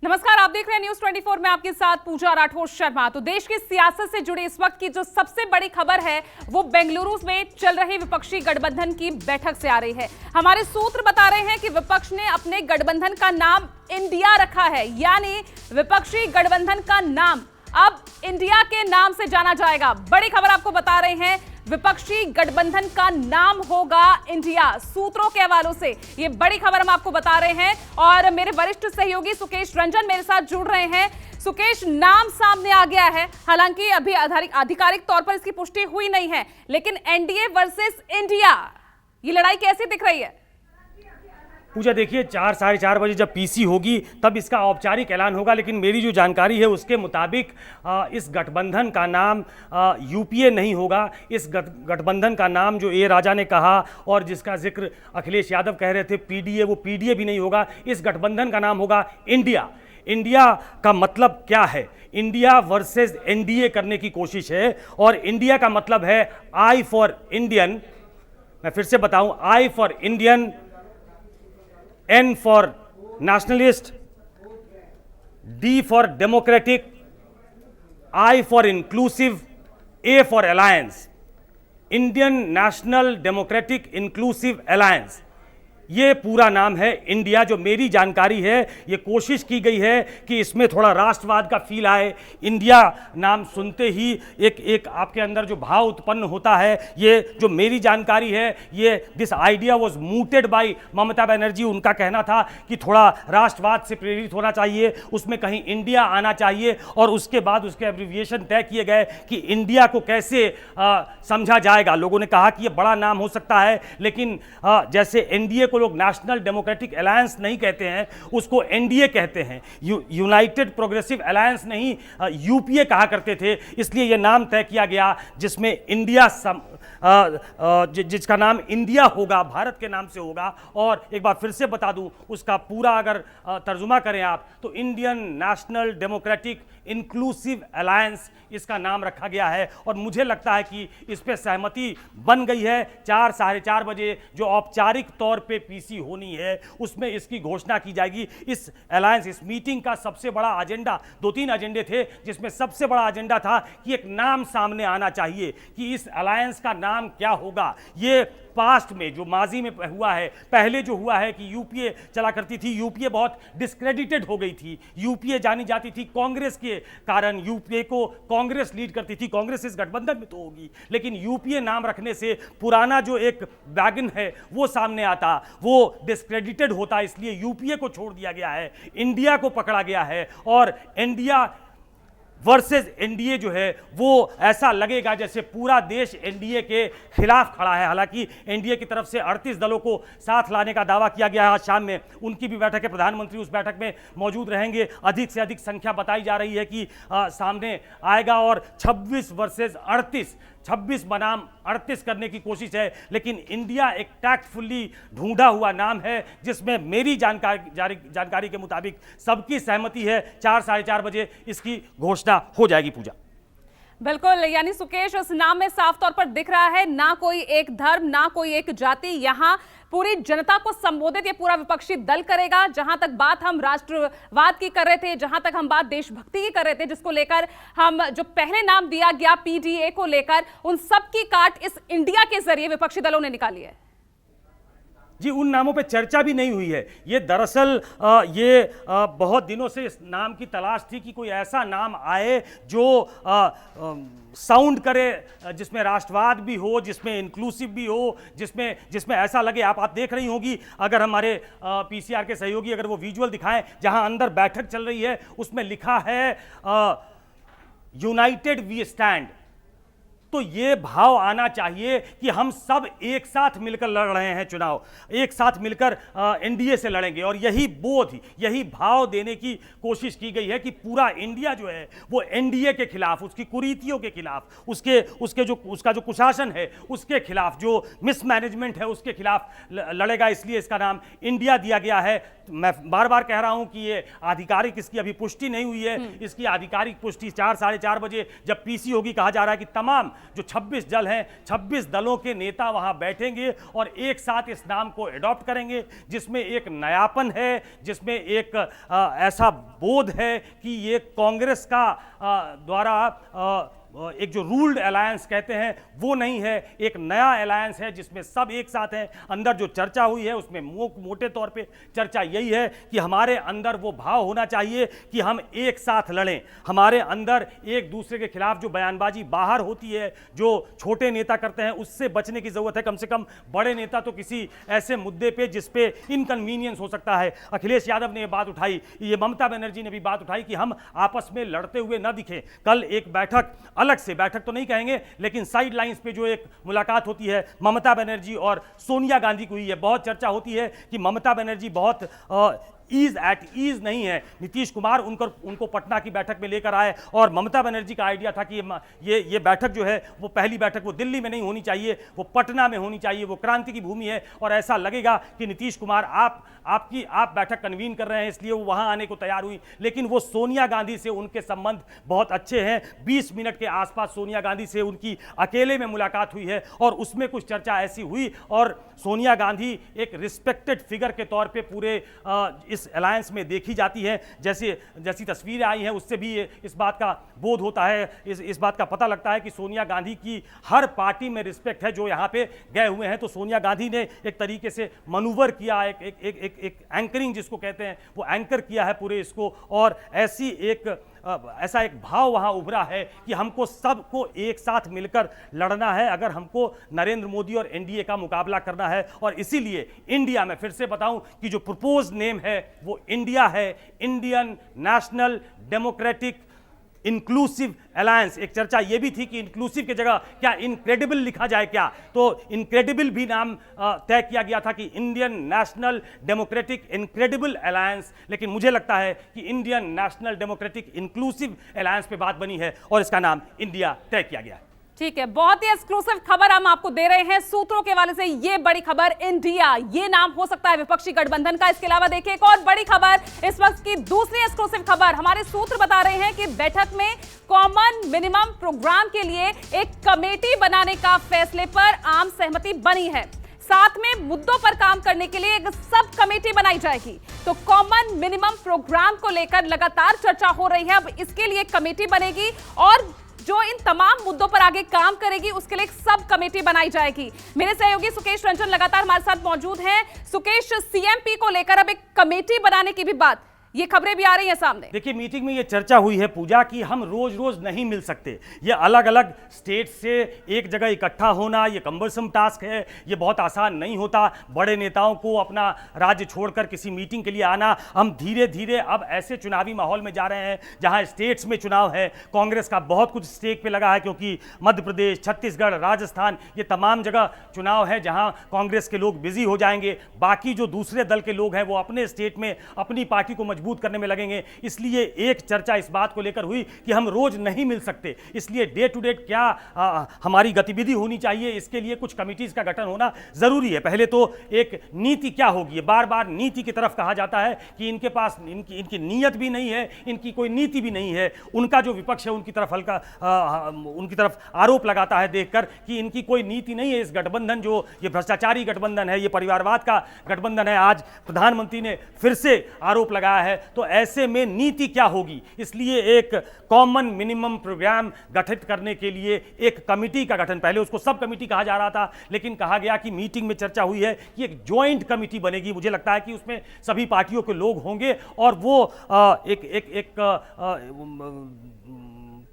नमस्कार, आप देख रहे हैं न्यूज 24 में आपके साथ पूजा राठौर शर्मा। तो देश की सियासत से जुड़ी इस वक्त की जो सबसे बड़ी खबर है वो बेंगलुरु में चल रही विपक्षी गठबंधन की बैठक से आ रही है। हमारे सूत्र बता रहे हैं कि विपक्ष ने अपने गठबंधन का नाम इंडिया रखा है, यानी विपक्षी गठबंधन का नाम अब इंडिया के नाम से जाना जाएगा। बड़ी खबर आपको बता रहे हैं, विपक्षी गठबंधन का नाम होगा इंडिया। सूत्रों के हवालों से ये बड़ी खबर हम आपको बता रहे हैं और मेरे वरिष्ठ सहयोगी सुकेश रंजन मेरे साथ जुड़ रहे हैं। सुकेश, नाम सामने आ गया है, हालांकि अभी आधिकारिक तौर पर इसकी पुष्टि हुई नहीं है, लेकिन एनडीए वर्सेस इंडिया, ये लड़ाई कैसी दिख रही है? पूजा, देखिए 4 साढ़े 4 बजे जब पीसी होगी तब इसका औपचारिक ऐलान होगा, लेकिन मेरी जो जानकारी है उसके मुताबिक इस गठबंधन का नाम यूपीए नहीं होगा। इस गठबंधन का नाम जो ए राजा ने कहा और जिसका जिक्र अखिलेश यादव कह रहे थे पीडीए, वो पीडीए भी नहीं होगा। इस गठबंधन का नाम होगा इंडिया। इंडिया का मतलब क्या है? इंडिया वर्सेस एनडीए करने की कोशिश है और इंडिया का मतलब है आई फॉर इंडियन। मैं फिर से बताऊं, I for Indian, N for nationalist, D for democratic, I for inclusive, A for alliance. Indian National Democratic Inclusive Alliance, ये पूरा नाम है इंडिया। जो मेरी जानकारी है, ये कोशिश की गई है कि इसमें थोड़ा राष्ट्रवाद का फील आए। इंडिया नाम सुनते ही एक आपके अंदर जो भाव उत्पन्न होता है, ये जो मेरी जानकारी है, ये this idea was mooted by Mamata Banerjee. उनका कहना था कि थोड़ा राष्ट्रवाद से प्रेरित होना चाहिए, उसमें कहीं इंडिया आना चाहिए और उसके बाद उसके एब्रिविएशन तय किए गए कि इंडिया को कैसे समझा जाएगा। लोगों ने कहा कि ये बड़ा नाम हो सकता है, लेकिन जैसे एनडीए लोग नेशनल डेमोक्रेटिक अलायंस नहीं कहते हैं, उसको एनडीए कहते हैं। यूनाइटेड प्रोग्रेसिव अलायंस नहीं, यूपीए कहा करते थे। इसलिए यह नाम तय किया गया जिसमें इंडिया जिसका नाम इंडिया होगा, भारत के नाम से होगा। और एक बार फिर से बता दूं, उसका पूरा अगर तर्जुमा करें आप तो Indian national democratic inclusive alliance इसका नाम रखा गया है। और मुझे लगता है कि इस पे सहमति बन गई है। 4 साढ़े 4 बजे जो औपचारिक तौर पे पीसी होनी है उसमें इसकी घोषणा की जाएगी। इस अलायंस, इस मीटिंग का सबसे बड़ा एजेंडा, 2-3 एजेंडे थे, जिसमें सबसे बड़ा एजेंडा था कि एक नाम सामने आना चाहिए कि इस अलायंस का नाम क्या होगा। ये पास्ट में जो माजी में हुआ है, पहले जो हुआ है कि यूपीए चला करती थी, यूपीए बहुत डिस्क्रेडिटेड हो गई थी। यूपीए जानी जाती थी कांग्रेस के कारण, यूपीए को कांग्रेस लीड करती थी। कांग्रेस इस गठबंधन में तो होगी, लेकिन यूपीए नाम रखने से पुराना जो एक वैगन है वो सामने आता, वो डिस्क्रेडिटेड होता। इसलिए यूपीए को छोड़ दिया गया है, इंडिया को पकड़ा गया है। और इंडिया वर्सेस एनडीए जो है वो ऐसा लगेगा जैसे पूरा देश एनडीए के खिलाफ खड़ा है। हालांकि एनडीए की तरफ से 38 दलों को साथ लाने का दावा किया गया है। आज शाम में उनकी भी बैठक है, प्रधानमंत्री उस बैठक में मौजूद रहेंगे। अधिक से अधिक संख्या बताई जा रही है कि सामने आएगा और 26 वर्सेस 38, 26 बनाम 38 करने की कोशिश है। लेकिन इंडिया एक टैक्टफुली ढूंढा हुआ नाम है जिसमें मेरी जानकारी के मुताबिक सबकी सहमति है। 4 साढ़े 4 बजे इसकी घोषणा हो जाएगी। पूजा, बिल्कुल, यानी सुकेश, उस नाम में साफ तौर पर दिख रहा है ना कोई एक धर्म, ना कोई एक जाति, यहाँ पूरी जनता को संबोधित ये पूरा विपक्षी दल करेगा। जहां तक बात हम राष्ट्रवाद की कर रहे थे, जहां तक हम बात देशभक्ति की कर रहे थे, जिसको लेकर हम जो पहले नाम दिया गया पीडीए को लेकर, उन सब की काट इस इंडिया के जरिए विपक्षी दलों ने निकाली है। जी, उन नामों पे चर्चा भी नहीं हुई है। ये दरअसल बहुत दिनों से इस नाम की तलाश थी कि कोई ऐसा नाम आए जो साउंड करे, जिसमें राष्ट्रवाद भी हो, जिसमें इंक्लूसिव भी हो, जिसमें ऐसा लगे। आप देख रही होंगी, अगर हमारे पीसीआर के सहयोगी अगर वो विजुअल दिखाएं, जहां अंदर बैठक चल रही है उसमें लिखा है यूनाइटेड वी स्टैंड। तो ये भाव आना चाहिए कि हम सब एक साथ मिलकर लड़ रहे हैं चुनाव, एक साथ मिलकर एनडीए से लड़ेंगे। और यही बोध, यही भाव देने की कोशिश की गई है कि पूरा इंडिया जो है वो एनडीए के खिलाफ, उसकी कुरीतियों के खिलाफ, उसका जो कुशासन है उसके खिलाफ, जो मिसमैनेजमेंट है उसके खिलाफ लड़ेगा। इसलिए इसका नाम इंडिया दिया गया है। मैं बार बार कह रहा हूं कि ये आधिकारिक, इसकी अभी पुष्टि नहीं हुई है। इसकी आधिकारिक पुष्टि 4 साढ़े 4 बजे जब पीसी होगी, कहा जा रहा है कि तमाम जो 26 दल हैं, 26 दलों के नेता वहां बैठेंगे और एक साथ इस नाम को एडॉप्ट करेंगे, जिसमें एक नयापन है, जिसमें एक ऐसा बोध है कि ये कांग्रेस का द्वारा एक जो रूल्ड अलायंस कहते हैं वो नहीं है, एक नया अलायंस है जिसमें सब एक साथ हैं। अंदर जो चर्चा हुई है उसमें मोटे तौर पे चर्चा यही है कि हमारे अंदर वो भाव होना चाहिए कि हम एक साथ लड़ें। हमारे अंदर एक दूसरे के खिलाफ जो बयानबाजी बाहर होती है, जो छोटे नेता करते हैं, उससे बचने की जरूरत है। कम से कम बड़े नेता तो किसी ऐसे मुद्दे पे जिस पे इनकन्वीनियंस हो सकता है। अखिलेश यादव ने ये बात उठाई, ये ममता बनर्जी ने भी बात उठाई कि हम आपस में लड़ते हुए न दिखें। कल एक बैठक, अलग से बैठक तो नहीं कहेंगे, लेकिन साइड लाइंस पे जो एक मुलाकात होती है ममता बनर्जी और सोनिया गांधी की हुई है। बहुत चर्चा होती है कि ममता बनर्जी बहुत एट ईज नहीं है। नीतीश कुमार उनको पटना की बैठक में लेकर आए और ममता बनर्जी का आइडिया था कि ये बैठक जो है वो पहली बैठक वो दिल्ली में नहीं होनी चाहिए, वो पटना में होनी चाहिए, वो क्रांति की भूमि है और ऐसा लगेगा कि नीतीश कुमार आप बैठक कन्वीन कर रहे हैं, इसलिए वो वहां आने को तैयार हुई। लेकिन वो सोनिया गांधी से उनके संबंध बहुत अच्छे हैं। 20 मिनट के आसपास सोनिया गांधी से उनकी अकेले में मुलाकात हुई है और उसमें कुछ चर्चा ऐसी हुई और सोनिया गांधी एक रिस्पेक्टेड फिगर के तौर पे पूरे इस अलायंस में देखी जाती है। जैसी तस्वीरें आई हैं उससे भी इस बात का बोध होता है, इस बात का पता लगता है कि सोनिया गांधी की हर पार्टी में रिस्पेक्ट है जो यहाँ पे गए हुए हैं। तो सोनिया गांधी ने एक तरीके से मनूवर किया, एक एंकरिंग जिसको कहते हैं वो एंकर किया है पूरे इसको, और ऐसा एक भाव वहां उभरा है कि हमको सबको एक साथ मिलकर लड़ना है अगर हमको नरेंद्र मोदी और एनडीए का मुकाबला करना है। और इसीलिए इंडिया में फिर से बताऊं कि जो प्रपोज नेम है वो इंडिया है, Indian national democratic inclusive alliance. एक चर्चा यह भी थी कि इंक्लूसिव की जगह क्या इनक्रेडिबल लिखा जाए क्या, तो इनक्रेडिबल भी नाम तय किया गया था कि Indian national democratic incredible alliance. लेकिन मुझे लगता है कि Indian national democratic inclusive alliance पे बात बनी है और इसका नाम इंडिया तय किया गया है। ठीक है, बहुत ही एक्सक्लूसिव खबर हम आपको दे रहे हैं सूत्रों के हवाले से। ये बड़ी खबर, इंडिया ये नाम हो सकता है विपक्षी गठबंधन का। इसके अलावा देखिए एक और बड़ी खबर, इस वक्त की दूसरी एक्सक्लूसिव खबर। हमारे सूत्र बता रहे हैं कि बैठक में कॉमन मिनिमम प्रोग्राम के लिए एक कमेटी बनाने का फैसले पर आम सहमति बनी है। साथ में मुद्दों पर काम करने के लिए एक सब कमेटी बनाई जाएगी। तो कॉमन मिनिमम प्रोग्राम को लेकर लगातार चर्चा हो रही है। अब इसके लिए एक कमेटी बनेगी और जो इन तमाम मुद्दों पर आगे काम करेगी उसके लिए एक सब कमेटी बनाई जाएगी। मेरे सहयोगी सुकेश रंजन लगातार हमारे साथ मौजूद हैं। सुकेश, सीएमपी को लेकर अब एक कमेटी बनाने की भी बात, ये खबरें भी आ रही हैं सामने। देखिए, मीटिंग में ये चर्चा हुई है पूजा कि हम रोज रोज नहीं मिल सकते। ये अलग अलग स्टेट से एक जगह इकट्ठा होना ये कम्बरसम टास्क है, ये बहुत आसान नहीं होता। बड़े नेताओं को अपना राज्य छोड़कर किसी मीटिंग के लिए आना। हम धीरे धीरे अब ऐसे चुनावी माहौल में जा रहे हैं जहां स्टेट्स में चुनाव है। कांग्रेस का बहुत कुछ स्टेक पे लगा है क्योंकि मध्य प्रदेश, छत्तीसगढ़, राजस्थान ये तमाम जगह चुनाव है जहां कांग्रेस के लोग बिजी हो जाएंगे। बाकी जो दूसरे दल के लोग हैं वो अपने स्टेट में अपनी पार्टी को मजबूत करने में लगेंगे। इसलिए एक चर्चा इस बात को लेकर हुई कि हम रोज नहीं मिल सकते, इसलिए डे टू डे क्या हमारी गतिविधि होनी चाहिए, इसके लिए कुछ कमिटीज का गठन होना जरूरी है। पहले तो एक नीति क्या होगी, बार बार नीति की तरफ कहा जाता है कि इनके पास इनकी नीयत भी नहीं है, इनकी कोई नीति भी नहीं है। उनका जो विपक्ष है उनकी तरफ आरोप लगाता है देखकर कि इनकी कोई नीति नहीं है। इस गठबंधन जो ये भ्रष्टाचारी गठबंधन है, ये परिवारवाद का गठबंधन है, आज प्रधानमंत्री ने फिर से आरोप लगाया है। तो ऐसे में नीति क्या होगी, इसलिए एक कॉमन मिनिमम प्रोग्राम गठित करने के लिए एक कमिटी का गठन, पहले उसको सब कमिटी कहा जा रहा था लेकिन कहा गया कि मीटिंग में चर्चा हुई है कि एक ज्वाइंट कमिटी बनेगी। मुझे लगता है कि उसमें सभी पार्टियों के लोग होंगे और वो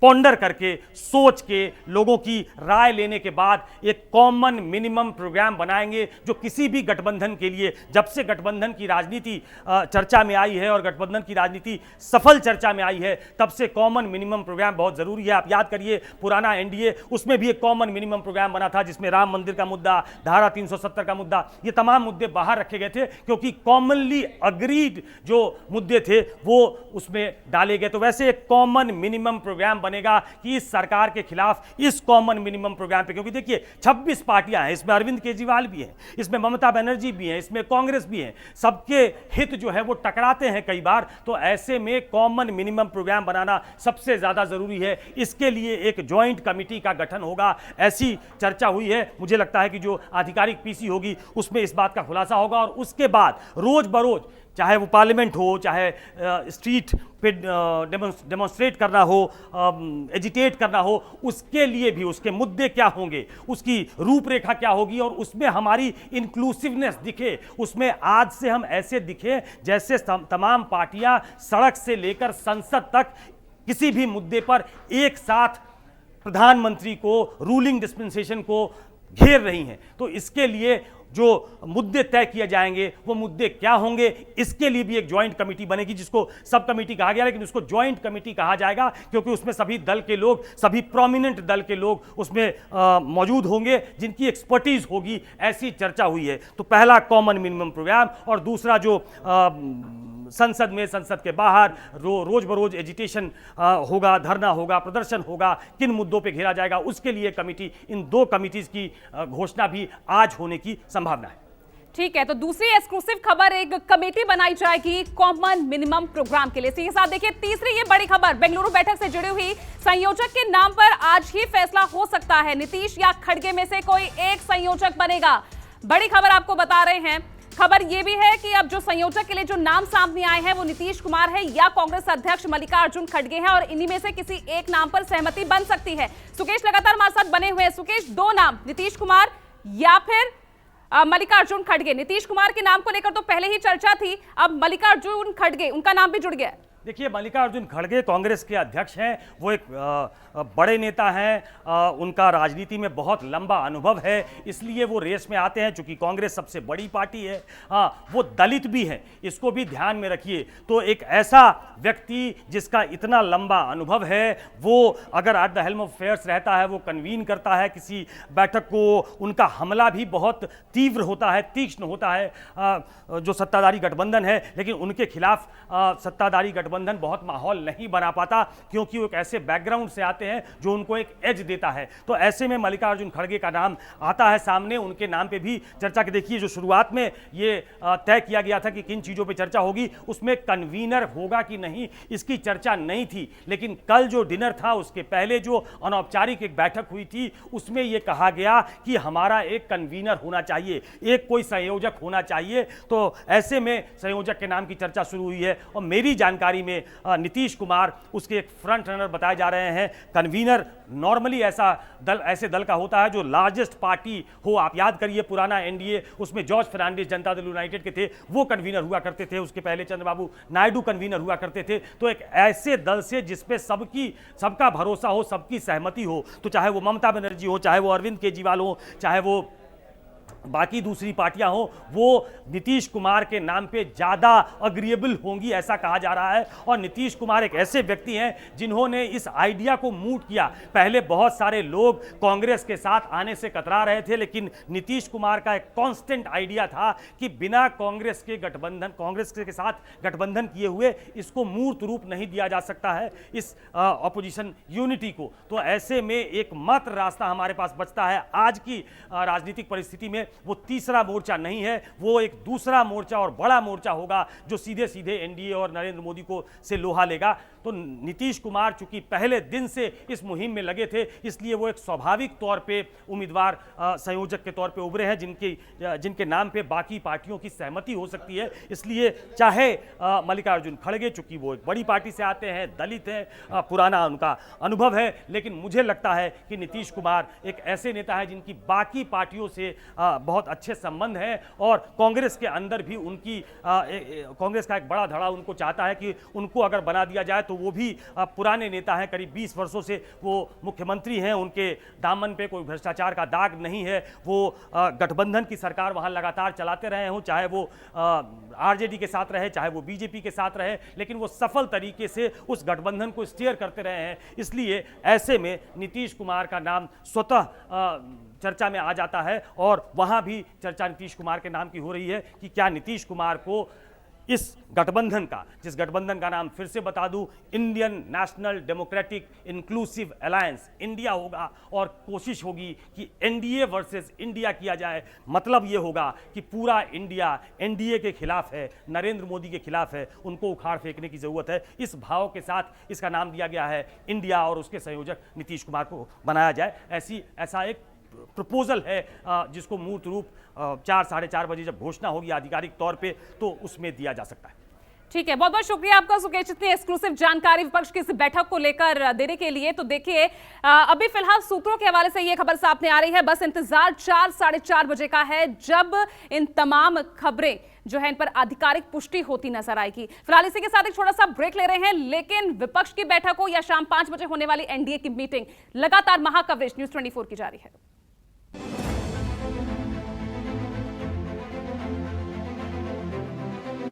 पॉन्डर करके, सोच के, लोगों की राय लेने के बाद एक कॉमन मिनिमम प्रोग्राम बनाएंगे जो किसी भी गठबंधन के लिए, जब से गठबंधन की राजनीति चर्चा में आई है और गठबंधन की राजनीति सफल चर्चा में आई है, तब से कॉमन मिनिमम प्रोग्राम बहुत जरूरी है। आप याद करिए पुराना एनडीए, उसमें भी एक कॉमन मिनिमम प्रोग्राम बना था जिसमें राम मंदिर का मुद्दा, धारा 370 का मुद्दा, ये तमाम मुद्दे बाहर रखे गए थे क्योंकि कॉमनली अग्रीड जो मुद्दे थे वो उसमें डाले गए। तो वैसे एक कॉमन मिनिमम प्रोग्राम बनेगा कि इस सरकार के खिलाफ इस कॉमन मिनिमम प्रोग्राम पे, क्योंकि देखिए 26 पार्टियां हैं, इसमें अरविंद केजरीवाल भी हैं, इसमें ममता बनर्जी भी हैं, इसमें कांग्रेस भी है, सबके हित जो है वो टकराते हैं कई बार। तो ऐसे में कॉमन मिनिमम प्रोग्राम बनाना सबसे ज्यादा जरूरी है। इसके लिए एक ज्वाइंट कमेटी का गठन होगा, ऐसी चर्चा हुई है। मुझे लगता है कि जो आधिकारिक पीसी होगी उसमें इस बात का खुलासा होगा और उसके बाद रोज बरोज, चाहे वो पार्लियामेंट हो, चाहे स्ट्रीट पे डेमोन्स्ट्रेट करना हो, एजिटेट करना हो, उसके लिए भी उसके मुद्दे क्या होंगे, उसकी रूपरेखा क्या होगी और उसमें हमारी इंक्लूसिवनेस दिखे, उसमें आज से हम ऐसे दिखे जैसे तमाम पार्टियां सड़क से लेकर संसद तक किसी भी मुद्दे पर एक साथ प्रधानमंत्री को, रूलिंग डिस्पेंसेशन को घेर रही हैं। तो इसके लिए जो मुद्दे तय किए जाएंगे वो मुद्दे क्या होंगे, इसके लिए भी एक ज्वाइंट कमेटी बनेगी, जिसको सब कमेटी कहा गया, लेकिन उसको ज्वाइंट कमेटी कहा जाएगा क्योंकि उसमें सभी दल के लोग, सभी प्रोमिनेंट दल के लोग उसमें मौजूद होंगे जिनकी एक्सपर्टीज होगी, ऐसी चर्चा हुई है। तो पहला कॉमन मिनिमम प्रोग्राम और दूसरा जो संसद में, संसद के बाहर रोज बरोज एजिटेशन होगा, धरना होगा, प्रदर्शन होगा, किन मुद्दों पे घेरा जाएगा, उसके लिए कमेटी, इन दो कमिटीज की घोषणा भी आज होने की संभावना है। ठीक है, तो दूसरी एक्सक्लूसिव खबर, एक कमेटी बनाई जाएगी कॉमन मिनिमम प्रोग्राम के लिए। इसी के साथ देखिए तीसरी ये बड़ी खबर, बेंगलुरु बैठक से जुड़ी हुई संयोजक के नाम पर आज ही फैसला हो सकता है। नीतीश या खड़गे में से कोई एक संयोजक बनेगा। बड़ी खबर आपको बता रहे हैं। खबर यह भी है कि अब जो संयोजक के लिए जो नाम सामने आए हैं वो नीतीश कुमार है या कांग्रेस अध्यक्ष मल्लिकार्जुन खड़गे हैं और इन्हीं में से किसी एक नाम पर सहमति बन सकती है। सुकेश लगातार हमारे साथ बने हुए हैं। सुकेश, दो नाम, नीतीश कुमार या फिर मल्लिकार्जुन खड़गे। नीतीश कुमार के नाम को लेकर तो पहले ही चर्चा थी, अब मल्लिकार्जुन खड़गे, उनका नाम भी जुड़ गया। देखिए, मल्लिकार्जुन खड़गे कांग्रेस के अध्यक्ष हैं, वो एक बड़े नेता हैं, उनका राजनीति में बहुत लंबा अनुभव है, इसलिए वो रेस में आते हैं। चूंकि कांग्रेस सबसे बड़ी पार्टी है, हाँ, वो दलित भी हैं, इसको भी ध्यान में रखिए। तो एक ऐसा व्यक्ति जिसका इतना लंबा अनुभव है, वो अगर at the helm of affairs रहता है, वो कन्वीन करता है किसी बैठक को, उनका हमला भी बहुत तीव्र होता है, तीक्ष्ण होता है जो सत्ताधारी गठबंधन है, लेकिन उनके खिलाफ सत्ताधारी गठबंधन बहुत माहौल नहीं बना पाता क्योंकि वो एक ऐसे बैकग्राउंड से आते हैं जो उनको एक एज देता है। तो ऐसे में मल्लिकार्जुन खड़गे का नाम आता है सामने। उनके नाम पे भी चर्चा की, देखिए जो शुरुआत में ये तय किया गया था कि किन चीज़ों पे चर्चा होगी, उसमें कन्वीनर होगा कि नहीं इसकी चर्चा नहीं थी, लेकिन कल जो डिनर था उसके पहले जो अनौपचारिक एक बैठक हुई थी उसमें यह कहा गया कि हमारा एक कन्वीनर होना चाहिए, एक कोई संयोजक होना चाहिए। तो ऐसे में संयोजक के नाम की चर्चा शुरू हुई है और मेरी जानकारी में नीतीश कुमार उसके एक फ्रंट रनर बताए जा रहे हैं। कन्वीनर नॉर्मली ऐसे दल का होता है जो लार्जेस्ट पार्टी हो। आप याद करिए पुराना एनडीए, उसमें जॉर्ज फर्नांडिस जनता दल यूनाइटेड के थे, वो कन्वीनर हुआ करते थे, उसके पहले चंद्रबाबू नायडू कन्वीनर हुआ करते थे। तो एक ऐसे दल से जिसपे सबका भरोसा हो, सबकी सहमति हो, तो चाहे वो ममता बनर्जी हो, चाहे वो अरविंद केजरीवाल हो, चाहे वो बाकी दूसरी पार्टियां हो, वो नीतीश कुमार के नाम पे ज़्यादा अग्रीएबल होंगी ऐसा कहा जा रहा है। और नीतीश कुमार एक ऐसे व्यक्ति हैं जिन्होंने इस आइडिया को मूव किया। पहले बहुत सारे लोग कांग्रेस के साथ आने से कतरा रहे थे, लेकिन नीतीश कुमार का एक कांस्टेंट आइडिया था कि बिना कांग्रेस के साथ गठबंधन किए हुए इसको मूर्त रूप नहीं दिया जा सकता है, इस ऑपोजिशन यूनिटी को। तो ऐसे में एकमात्र रास्ता हमारे पास बचता है आज की राजनीतिक परिस्थिति में, वो तीसरा मोर्चा नहीं है, वो एक दूसरा मोर्चा और बड़ा मोर्चा होगा जो सीधे सीधे एनडीए और नरेंद्र मोदी को से लोहा लेगा। तो नीतीश कुमार चूंकि पहले दिन से इस मुहिम में लगे थे, इसलिए वो एक स्वाभाविक तौर पे उम्मीदवार संयोजक के तौर पे उभरे हैं जिनके नाम पे बाकी पार्टियों की सहमति हो सकती है। इसलिए चाहे मल्लिकार्जुन खड़गे, चूंकि वो एक बड़ी पार्टी से आते हैं, दलित हैं, पुराना उनका अनुभव है, लेकिन मुझे लगता है कि नीतीश कुमार एक ऐसे नेता है जिनकी बाकी पार्टियों से बहुत अच्छे संबंध हैं और कांग्रेस के अंदर भी कांग्रेस का एक बड़ा धड़ा उनको चाहता है कि उनको अगर बना दिया जाए तो वो भी पुराने नेता हैं, करीब 20 वर्षों से वो मुख्यमंत्री हैं, उनके दामन पे कोई भ्रष्टाचार का दाग नहीं है। वो गठबंधन की सरकार वहां लगातार चलाते रहे हों, चाहे वो आरजेडी के साथ रहे, चाहे वो बीजेपी के साथ रहे, लेकिन वो सफल तरीके से उस गठबंधन को स्टीयर करते रहे हैं। इसलिए ऐसे में नीतीश कुमार का नाम स्वतः चर्चा में आ जाता है और वहां भी चर्चा नीतीश कुमार के नाम की हो रही है कि क्या नीतीश कुमार को इस गठबंधन का, जिस गठबंधन का नाम फिर से बता दूं, Indian national democratic inclusive alliance, India होगा और कोशिश होगी कि एनडीए वर्सेस इंडिया किया जाए। मतलब ये होगा कि पूरा इंडिया एनडीए के खिलाफ है, नरेंद्र मोदी के खिलाफ है, उनको उखाड़ फेंकने की जरूरत है। इस भाव के साथ इसका नाम दिया गया है इंडिया और उसके संयोजक नीतीश कुमार को बनाया जाए। ऐसा एक प्रपोजल है जिसको मूर्त रूप 4 साढ़े 4 बजे जब घोषणा होगी आधिकारिक तौर पे तो उसमें दिया जा सकता है। ठीक है, बहुत बहुत शुक्रिया आपका सुकेश, इतनी एक्सक्लूसिव जानकारी विपक्ष की इस बैठक को लेकर देने के लिए। तो देखिए अभी फिलहाल सूत्रों के हवाले से ये खबर सामने आ रही है, बस इंतजार 4 साढ़े 4 बजे का है जब इन तमाम खबरें जो है इन पर आधिकारिक पुष्टि होती नजर आएगी। फिलहाल इसी के साथ एक छोटा सा ब्रेक ले रहे हैं, लेकिन विपक्ष की बैठक हो या शाम 5 बजे होने वाली एनडीए की मीटिंग, लगातार महाकवरेज न्यूज़ 24 की जारी है।